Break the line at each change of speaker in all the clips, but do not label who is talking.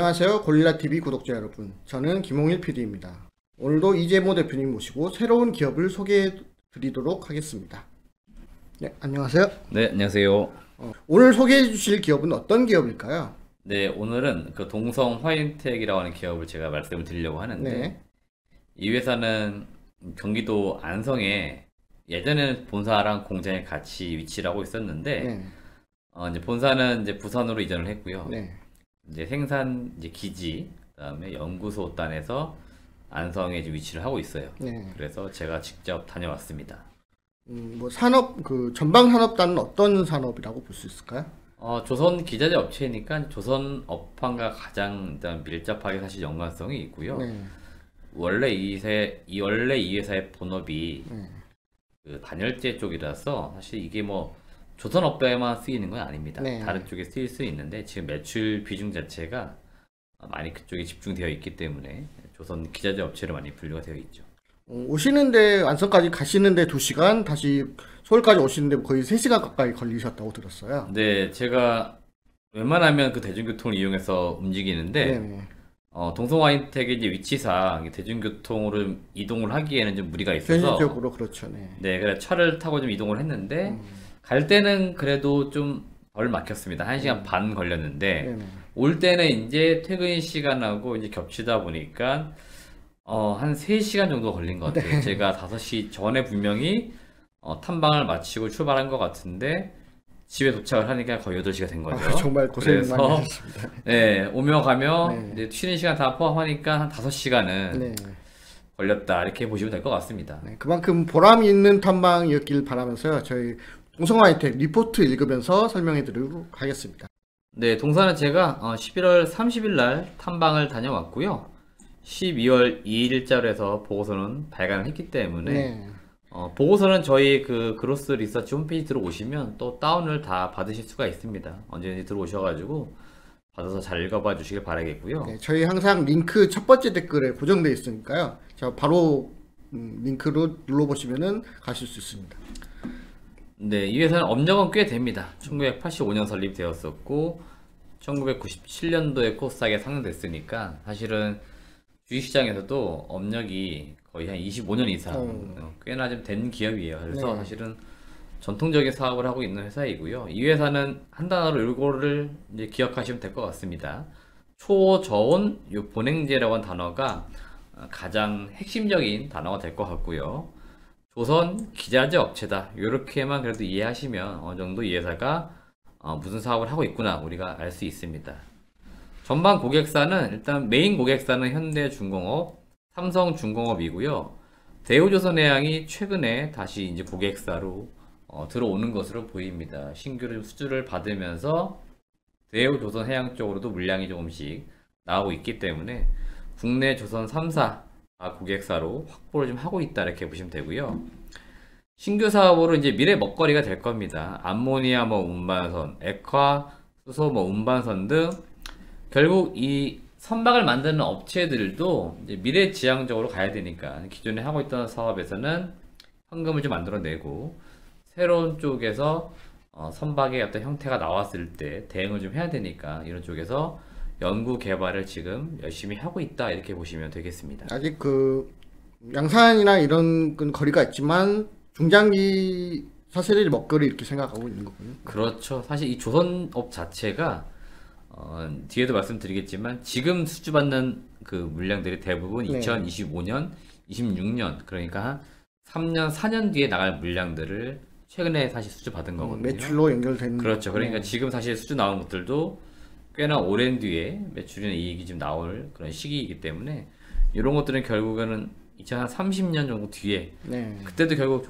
안녕하세요. 고릴라TV 구독자 여러분. 저는 김홍일 PD입니다. 오늘도 이재모 대표님 모시고 새로운 기업을 소개해 드리도록 하겠습니다. 네, 안녕하세요.
네, 안녕하세요.
오늘 소개해 주실 기업은 어떤 기업일까요?
네, 오늘은 그 동성 화인텍이라고 하는 기업을 제가 말씀을 드리려고 하는데,
네.
이 회사는 경기도 안성에 예전에는 본사랑 공장에 같이 위치를 하고 있었는데,
네.
이제 본사는 이제 부산으로 이전을 했고요.
네.
이제 생산 이제 기지, 그다음에 연구소단에서 안성에 이제 위치를 하고 있어요.
네.
그래서 제가 직접 다녀왔습니다.
뭐 산업 전방 산업단은 어떤 산업이라고 볼 수 있을까요?
조선 기자재 업체니까 조선 업황과 가장 일단 밀접하게 사실 연관성이 있고요.
네.
원래 이 회사의 본업이 그 단열재 쪽이라서 사실 이게 뭐 조선 업계에만 쓰이는 건 아닙니다.
네.
다른 쪽에 쓰일 수 있는데 지금 매출 비중 자체가 많이 그쪽에 집중되어 있기 때문에 조선 기자재 업체로 많이 분류가 되어 있죠.
오시는데 안성까지 가시는데 2시간, 다시 서울까지 오시는데 거의 3시간 가까이 걸리셨다고 들었어요.
네, 제가 웬만하면 그 대중교통을 이용해서 움직이는데
네.
동성 화인텍의 이제 위치상 대중교통으로 이동을 하기에는 좀 무리가 있어서
현실적으로 그렇죠. 네.
네, 그래 차를 타고 좀 이동을 했는데 갈 때는 그래도 좀 덜 막혔습니다. 1시간 반 걸렸는데
네네.
올 때는 이제 퇴근 시간하고 이제 겹치다 보니까 한 3시간 정도 걸린 것 같아요. 제가 5시 전에 분명히 탐방을 마치고 출발한 것 같은데 집에 도착을 하니까 거의 8시가 된 거죠.
정말 고생 많이
그래서
하셨습니다.
네, 오며 가며
네.
이제 쉬는 시간 다 포함하니까 한 5시간은
네.
걸렸다 이렇게 보시면 될 것 같습니다.
네, 그만큼 보람 있는 탐방이었길 바라면서요. 저희 동성 화이텍 리포트 읽으면서 설명해 드리도록 하겠습니다.
네, 동사는 제가 11월 30일 날 탐방을 다녀왔고요. 12월 2일자로 해서 보고서는 발간을 했기 때문에
네.
보고서는 저희 그 그로스 리서치 홈페이지 들어오시면 또 다운을 다 받으실 수가 있습니다. 언제든지 들어오셔가지고 받아서 잘 읽어봐 주시길 바라겠고요.
네, 저희 항상 링크 첫 번째 댓글에 고정되어 있으니까요. 자, 바로 링크로 눌러보시면은 가실 수 있습니다.
네, 이 회사는 업력은 꽤 됩니다. 1985년 설립되었었고 1997년도에 코스닥에 상장됐으니까 사실은 주식시장에서도 업력이 거의 한 25년 이상 꽤나 좀 된 기업이에요. 그래서
네.
사실은 전통적인 사업을 하고 있는 회사이고요. 이 회사는 한 단어로 이거를 이제 기억하시면 될 것 같습니다. 초저온 보냉제라고 하는 단어가 가장 핵심적인 단어가 될 것 같고요. 조선 기자재 업체다. 이렇게만 그래도 이해하시면 어느 정도 이 회사가 무슨 사업을 하고 있구나 우리가 알 수 있습니다. 전방 고객사는 일단 메인 고객사는 현대중공업, 삼성중공업이고요. 대우조선해양이 최근에 다시 이제 고객사로 들어오는 것으로 보입니다. 신규 수주를 받으면서 대우조선해양 쪽으로도 물량이 조금씩 나오고 있기 때문에 국내 조선 3사 고객사로 확보를 좀 하고 있다 이렇게 보시면 되고요. 신규 사업으로 이제 미래 먹거리가 될 겁니다. 암모니아 운반선, 액화, 수소 운반선 등 결국 이 선박을 만드는 업체들도 이제 미래지향적으로 가야 되니까 기존에 하고 있던 사업에서는 현금을 좀 만들어내고 새로운 쪽에서 선박의 어떤 형태가 나왔을 때 대응을 좀 해야 되니까 이런 쪽에서 연구 개발을 지금 열심히 하고 있다 이렇게 보시면 되겠습니다.
아직 양산이나 이런 건 거리가 있지만 중장기 사슬의 먹거리 이렇게 생각하고 있는 거군요.
그렇죠. 사실 이 조선업 자체가 뒤에도 말씀드리겠지만 지금 수주받는 그 물량들이 대부분
네.
2025년, 26년 그러니까 한 3년, 4년 뒤에 나갈 물량들을 최근에 사실 수주받은 거거든요.
매출로 연결된.
그렇죠. 그러니까
네.
지금 사실 수주 나온 것들도 꽤나 오랜 뒤에 매출이나 이익이 좀 나올 그런 시기이기 때문에 이런 것들은 결국에는 2030년 정도 뒤에
네.
그때도 결국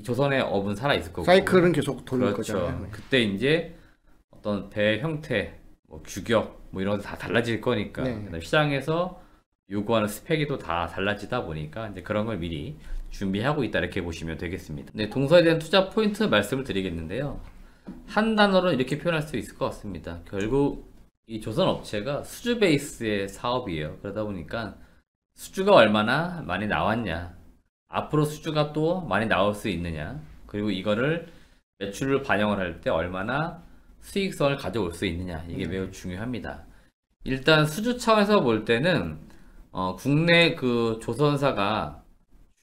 조선의 업은 살아 있을 거고
사이클은 계속 돌릴
그렇죠.
거잖아요. 네.
그때 이제 어떤 배 형태, 규격 이런 것도 다 달라질 거니까
네.
그다음에 시장에서 요구하는 스펙이 또 다 달라지다 보니까 이제 그런 걸 미리 준비하고 있다 이렇게 보시면 되겠습니다. 네, 동서에 대한 투자 포인트 말씀을 드리겠는데요. 한 단어로 이렇게 표현할 수 있을 것 같습니다. 결국 이 조선 업체가 수주 베이스의 사업이에요. 그러다 보니까 수주가 얼마나 많이 나왔냐, 앞으로 수주가 또 많이 나올 수 있느냐, 그리고 이거를 매출을 반영을 할 때 얼마나 수익성을 가져올 수 있느냐, 이게 매우 중요합니다. 일단 수주 차원에서 볼 때는 국내 그 조선사가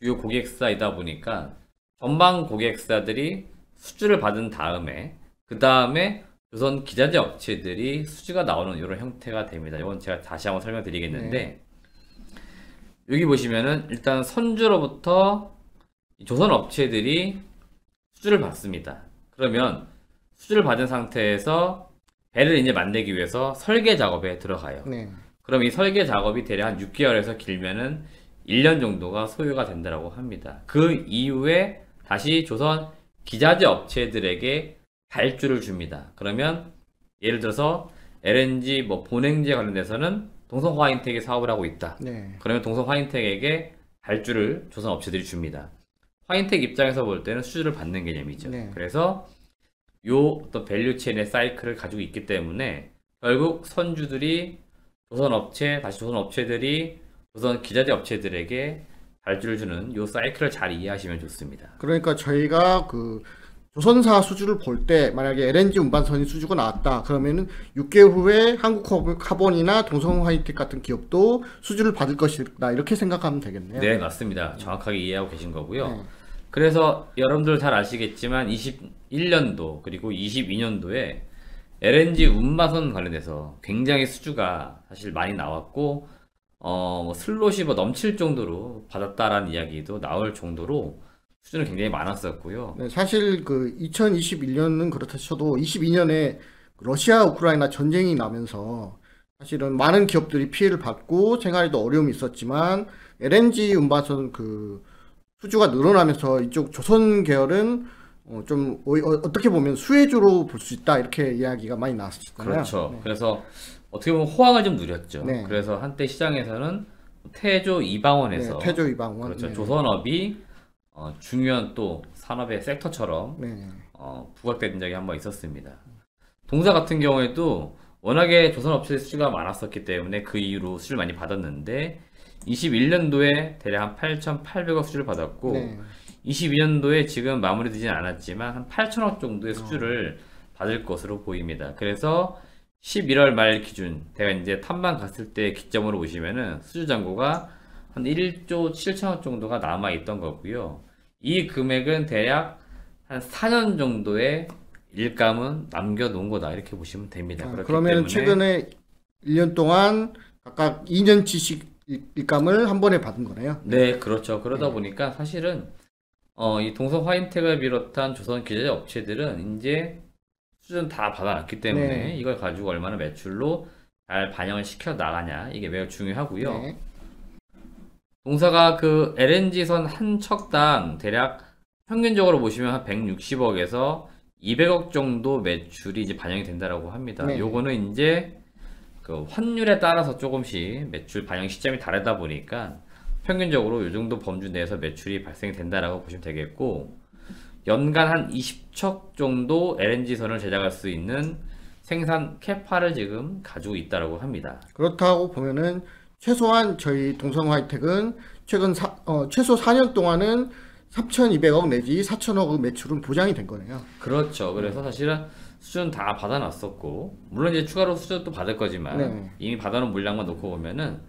주요 고객사이다 보니까 전방 고객사들이 수주를 받은 다음에 그 다음에 조선 기자재 업체들이 수주가 나오는 이런 형태가 됩니다. 이건 제가 다시 한번 설명드리겠는데 여기 보시면은 일단 선주로부터 조선 업체들이 수주를 받습니다. 그러면 수주를 받은 상태에서 배를 이제 만들기 위해서 설계 작업에 들어가요.
네.
그럼 이 설계 작업이 대략 한 6개월에서 길면은 1년 정도가 소요가 된다고 합니다. 그 이후에 다시 조선 기자재 업체들에게 발주를 줍니다. 그러면 예를 들어서 LNG 뭐 본행제 관련돼서는 동성 화인텍이 사업을 하고 있다.
네.
그러면 동성 화인텍에게 발주를 조선 업체들이 줍니다. 화인텍 입장에서 볼 때는 수주를 받는 개념이죠.
네.
그래서 요 어떤 밸류 체인의 사이클을 가지고 있기 때문에 결국 선주들이 조선 업체, 다시 조선 업체들이 조선 기자재 업체들에게 발주를 주는 요 사이클을 잘 이해하시면 좋습니다.
그러니까 저희가 그 조선사 수주를 볼 때 만약에 LNG 운반선이 수주가 나왔다 그러면은 6개월 후에 한국카본이나 동성화이텍 같은 기업도 수주를 받을 것이다 이렇게 생각하면 되겠네요.
네, 맞습니다. 정확하게 이해하고 계신 거고요.
네.
그래서 여러분들 잘 아시겠지만 21년도 그리고 22년도에 LNG 운반선 관련해서 굉장히 수주가 사실 많이 나왔고 뭐 슬롯이 뭐 넘칠 정도로 받았다라는 이야기도 나올 정도로 수주는 굉장히 많았었고요.
네, 사실 그 2021년은 그렇다 쳐도 22년에 러시아 우크라이나 전쟁이 나면서 사실은 많은 기업들이 피해를 받고 생활에도 어려움이 있었지만 LNG 운반선 그 수주가 늘어나면서 이쪽 조선 계열은 좀 어떻게 보면 수혜주로 볼 수 있다 이렇게 이야기가 많이 나왔었잖아요.
그렇죠.
네.
그래서 어떻게 보면 호황을 좀 누렸죠.
네.
그래서 한때 시장에서는 태조 이방원에서
네, 태조 이방원.
그렇죠.
네.
조선업이 중요한 또 산업의 섹터처럼
네.
부각된 적이 한번 있었습니다. 동사 같은 경우에도 워낙에 조선업체 수주가 많았었기 때문에 그 이후로 수주를 많이 받았는데 21년도에 대략 한 8,800억 수주를 받았고
네.
22년도에 지금 마무리되진 않았지만 한 8천억 정도의 수주를 받을 것으로 보입니다. 그래서 11월 말 기준, 제가 이제 탐방 갔을 때 기점으로 보시면은 수주 잔고가 한 1조 7천억 정도가 남아 있던 거고요. 이 금액은 대략 한 4년 정도의 일감은 남겨놓은 거다 이렇게 보시면 됩니다. 그렇기
그러면
때문에
최근에 1년 동안 각각 2년치씩 일감을 한 번에 받은 거네요.
네, 그렇죠. 그러다 보니까 사실은 이 동성 화인텍을 비롯한 조선 기자재 업체들은 이제 수준 다 받아놨기 때문에
네.
이걸 가지고 얼마나 매출로 잘 반영을 시켜 나가냐 이게 매우 중요하고요.
네.
동사가 그 LNG선 한 척당 대략 평균적으로 보시면 한 160억에서 200억 정도 매출이 이제 반영이 된다라고 합니다.
네.
요거는 이제 그 환율에 따라서 조금씩 매출 반영 시점이 다르다 보니까 평균적으로 이 정도 범주 내에서 매출이 발생이 된다라고 보시면 되겠고 연간 한 20척 정도 LNG선을 제작할 수 있는 생산 캐파를 지금 가지고 있다라고 합니다.
그렇다고 보면은 최소한 저희 동성화이텍은 최소 4년 동안은 3,200억 내지 4,000억 매출은 보장이 된 거네요.
그렇죠. 그래서 사실은 수준 다 받아놨었고 물론 이제 추가로 수준 또 받을 거지만
네.
이미 받아놓은 물량만 놓고 보면은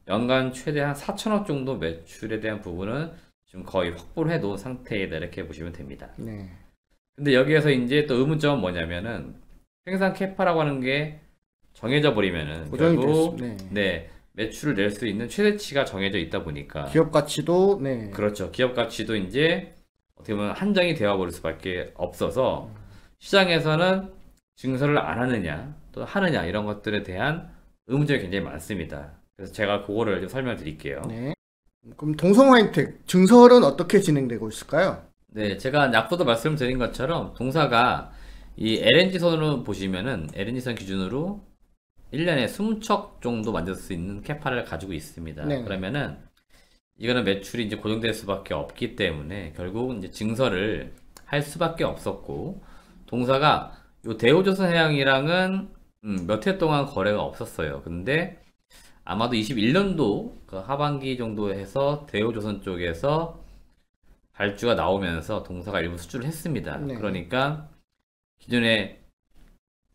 연간 최대 한 4천억 정도 매출에 대한 부분은 지금 거의 확보를 해놓은 상태이다 이렇게 보시면 됩니다.
네.
근데 여기에서 이제 또 의문점은 뭐냐면은 생산 캐파라고 하는 게 정해져 버리면은
고정이
결국
됐습니다.
네, 매출을 낼 수 있는 최대치가 정해져 있다 보니까
기업 가치도 네.
그렇죠. 기업 가치도 이제 어떻게 보면 한정이 되어 버릴 수밖에 없어서 시장에서는 증설을 안 하느냐 또 하느냐 이런 것들에 대한 의문점이 굉장히 많습니다. 그래서 제가 그거를 좀 설명드릴게요.
네. 그럼 동성화이텍 증설은 어떻게 진행되고 있을까요?
네, 제가 앞서도 말씀드린 것처럼 동사가 이 LNG선으로 보시면은 LNG선 기준으로 1년에 20척 정도 만들 수 있는 캐파를 가지고 있습니다.
네.
그러면은 이거는 매출이 이제 고정될 수밖에 없기 때문에 결국 이제 증설을 할 수밖에 없었고 동사가 요 대우조선해양이랑은 몇 해 동안 거래가 없었어요. 근데 아마도 21년도 그 하반기 정도 해서 대우조선 쪽에서 발주가 나오면서 동사가 일부 수주를 했습니다.
네.
그러니까 기존에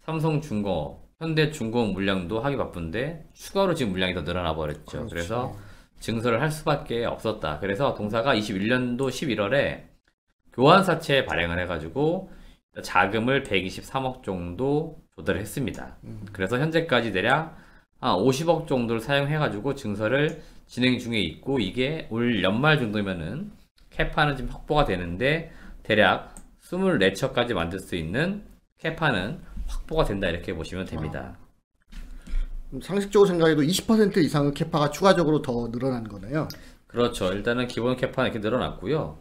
삼성중공업, 현대중공업 물량도 하기 바쁜데 추가로 지금 물량이 더 늘어나 버렸죠.
그렇죠.
그래서 증설을 할 수밖에 없었다. 그래서 동사가 21년도 11월에 교환사채 발행을 해가지고 자금을 123억 정도 조달을 했습니다. 그래서 현재까지 대략 한 50억 정도를 사용해가지고 증설을 진행 중에 있고, 이게 올 연말 정도면은 캐파는 지금 확보가 되는데 대략 24척까지 만들 수 있는 캐파는 확보가 된다, 이렇게 보시면 됩니다.
상식적으로 생각해도 20% 이상의 캐파가 추가적으로 더 늘어난 거네요.
그렇죠. 일단은 기본 캐파는 이렇게 늘어났고요.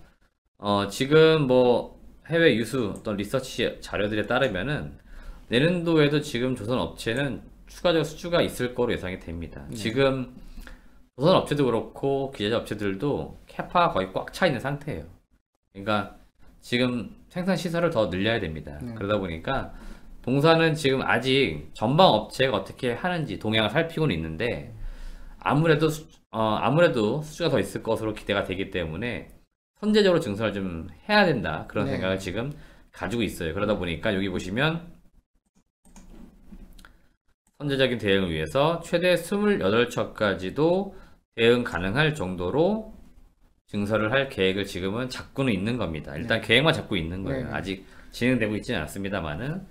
지금 뭐 해외 유수 어떤 리서치 자료들에 따르면은 내년도에도 지금 조선 업체는 추가적 수주가 있을 거로 예상이 됩니다. 지금 조선 업체도 그렇고 기계자 업체들도 캐파가 거의 꽉 차 있는 상태예요. 그러니까 지금 생산 시설을 더 늘려야 됩니다. 그러다 보니까 동사는 지금 아직 전방 업체가 어떻게 하는지 동향을 살피고는 있는데, 아무래도 수주가 더 있을 것으로 기대가 되기 때문에 선제적으로 증설을 좀 해야 된다, 그런 생각을 지금 가지고 있어요. 그러다 보니까 여기 보시면 선제적인 대응을 위해서 최대 28척까지도 대응 가능할 정도로 증설을 할 계획을 지금은 잡고는 있는 겁니다. 일단 계획만 잡고 있는 거예요. 아직 진행되고 있지는 않습니다만은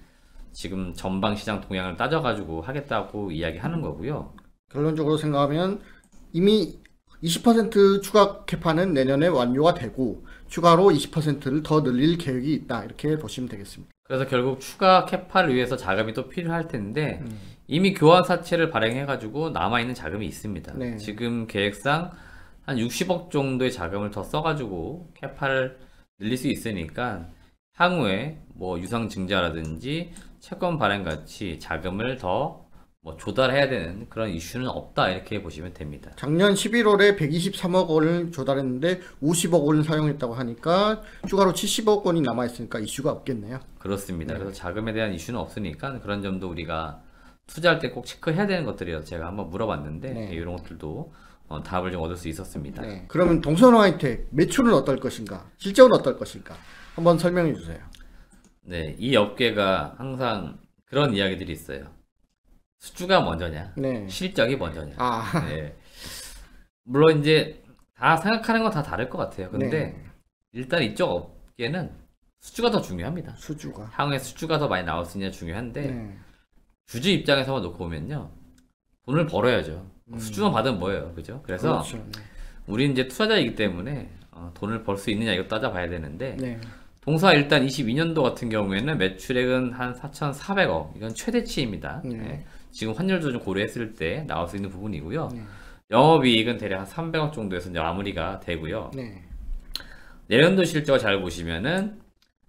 지금 전방 시장 동향을 따져가지고 하겠다고 이야기하는 거고요.
결론적으로 생각하면 이미 20% 추가 캐파는 내년에 완료가 되고 추가로 20%를 더 늘릴 계획이 있다, 이렇게 보시면 되겠습니다.
그래서 결국 추가 캐파를 위해서 자금이 또 필요할 텐데 이미 교환사채를 발행해가지고 남아있는 자금이 있습니다.
네.
지금 계획상 한 60억 정도의 자금을 더 써가지고 캐파를 늘릴 수 있으니까 향후에 뭐 유상증자라든지 채권 발행 같이 자금을 더 뭐 조달해야 되는 그런 이슈는 없다, 이렇게 보시면 됩니다.
작년 11월에 123억 원을 조달했는데 50억 원을 사용했다고 하니까 추가로 70억 원이 남아있으니까 이슈가 없겠네요.
그렇습니다. 그래서 자금에 대한 이슈는 없으니까 그런 점도 우리가 투자할 때 꼭 체크해야 되는 것들이라서 제가 한번 물어봤는데 이런 것들도 답을 좀 얻을 수 있었습니다.
그러면 동선화이텍 매출은 어떨 것인가, 실적은 어떨 것인가 한번 설명해 주세요.
네, 이 업계가 항상 그런 이야기들이 있어요. 수주가 먼저냐, 실적이 먼저냐. 네. 물론 이제 다 생각하는 건 다 다를 것 같아요. 근데 일단 이쪽 업계는 수주가 더 중요합니다.
수주가.
향후에 수주가 더 많이 나올 수 있냐 중요한데 주주 입장에서만 놓고 보면요, 돈을 벌어야죠. 수주만 받으면 뭐예요, 그죠? 그래서
그렇죠.
우리는 이제 투자자이기 때문에 돈을 벌 수 있느냐 이거 따져봐야 되는데 동사 일단 22년도 같은 경우에는 매출액은 한 4,400억, 이건 최대치입니다. 지금 환율도 좀 고려했을 때 나올 수 있는 부분이고요. 영업이익은 대략 한 300억 정도에서 이제 마무리가 되고요. 내년도 실적을 잘 보시면은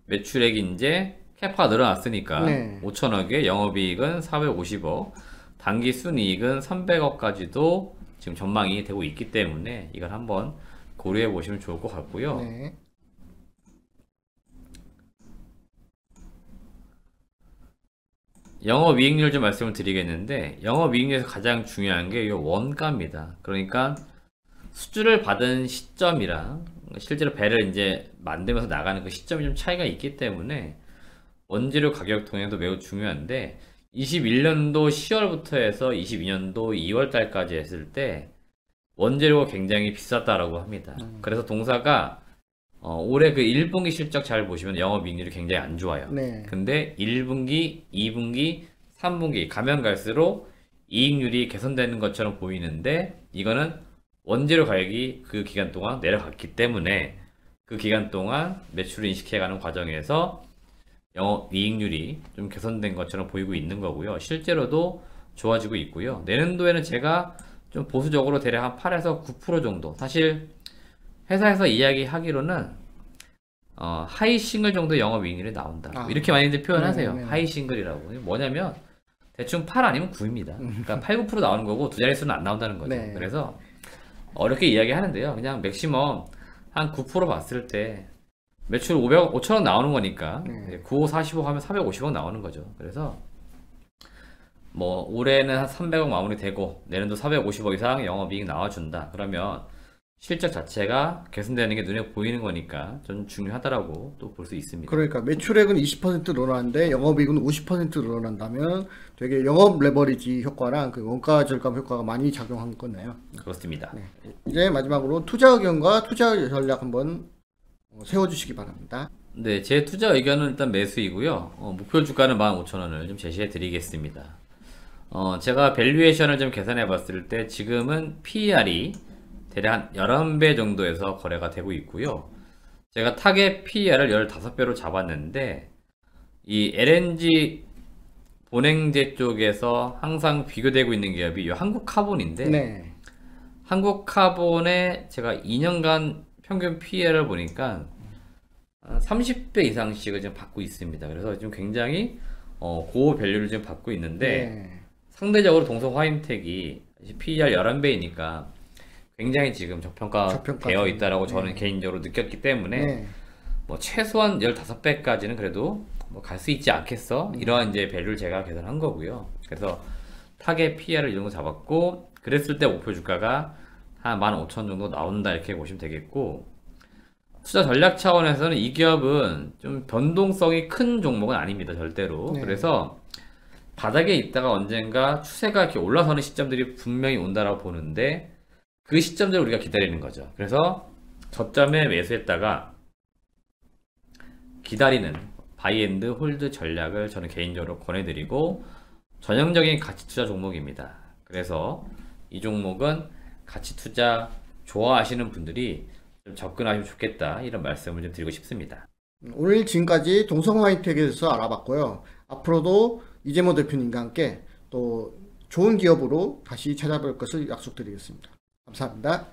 매출액이 이제 캐파가 늘어났으니까 5천억에 영업이익은 450억, 당기 순이익은 300억까지도 지금 전망이 되고 있기 때문에 이걸 한번 고려해 보시면 좋을 것 같고요. 영업이익률 좀 말씀을 드리겠는데, 영업이익률에서 가장 중요한 게 이 원가입니다. 그러니까 수주를 받은 시점이랑 실제로 배를 이제 만들면서 나가는 그 시점이 좀 차이가 있기 때문에 원재료 가격 동향도 매우 중요한데, 21년도 10월부터 해서 22년도 2월 달까지 했을 때 원재료가 굉장히 비쌌다라고 합니다. 그래서 동사가 올해 그 1분기 실적 잘 보시면 영업이익률이 굉장히 안 좋아요. 근데 1분기, 2분기, 3분기 가면 갈수록 이익률이 개선되는 것처럼 보이는데, 이거는 원재료 가격이 그 기간 동안 내려갔기 때문에 그 기간 동안 매출을 인식해가는 과정에서 영업이익률이 좀 개선된 것처럼 보이고 있는 거고요. 실제로도 좋아지고 있고요. 내년도에는 제가 좀 보수적으로 대략 한 8에서 9% 정도, 사실 회사에서 이야기하기로는 하이 싱글 정도 영업이익률이 나온다, 이렇게 많이들 표현하세요. 하이 싱글이라고. 뭐냐면 대충 8 아니면 9입니다. 그러니까 8, 9% 나오는 거고 두 자릿수는 안 나온다는 거죠. 그래서 어렵게 이야기하는데요, 그냥 맥시멈 한 9% 봤을 때 매출 5천억 나오는 거니까 9, 5, 45 하면 450억 나오는 거죠. 그래서 뭐 올해는 한 300억 마무리 되고 내년도 450억 이상 영업이익 나와준다, 그러면 실적 자체가 개선되는 게 눈에 보이는 거니까 좀 중요하다라고 또 볼 수 있습니다.
그러니까 매출액은 20% 늘어나는데 영업이익은 50% 늘어난다면 되게 영업 레버리지 효과랑 그 원가 절감 효과가 많이 작용한 거네요.
그렇습니다.
네. 이제 마지막으로 투자 의견과 투자 전략 한번 세워주시기 바랍니다.
네, 제 투자 의견은 일단 매수이고요. 목표 주가는 15,000원을 좀 제시해 드리겠습니다. 제가 밸류에이션을 좀 계산해 봤을 때 지금은 PER이 대략 한 11배 정도에서 거래가 되고 있고요. 제가 타겟 PER을 15배로 잡았는데 이 LNG 본행제 쪽에서 항상 비교되고 있는 기업이 이 한국카본인데
네.
한국카본의 제가 2년간 평균 PER을 보니까 30배 이상씩을 지금 받고 있습니다. 그래서 지금 굉장히 고 밸류를 지금 받고 있는데
네.
상대적으로 동성 화임텍이 PER 11배이니까 굉장히 지금 저평가 되어 있다라고 저는 개인적으로 느꼈기 때문에
네.
뭐 최소한 15배까지는 그래도 뭐 갈 수 있지 않겠어? 이러한 이제 밸류를 제가 계산한 거고요. 그래서 타겟 PER을 이 정도 잡았고 그랬을 때 목표 주가가 한 15,000 정도 나온다 이렇게 보시면 되겠고 투자 전략 차원에서는 이 기업은 좀 변동성이 큰 종목은 아닙니다. 절대로.
네.
그래서 바닥에 있다가 언젠가 추세가 이렇게 올라서는 시점들이 분명히 온다라고 보는데 그 시점들을 우리가 기다리는 거죠. 그래서 저점에 매수했다가 기다리는 바이앤드 홀드 전략을 저는 개인적으로 권해드리고 전형적인 가치 투자 종목입니다. 그래서 이 종목은 가치 투자 좋아하시는 분들이 좀 접근하시면 좋겠다 이런 말씀을 좀 드리고 싶습니다.
오늘 지금까지 동성 화이텍에 대해서 알아봤고요. 앞으로도 이재모 대표님과 함께 또 좋은 기업으로 다시 찾아뵐 것을 약속드리겠습니다. 감사합니다.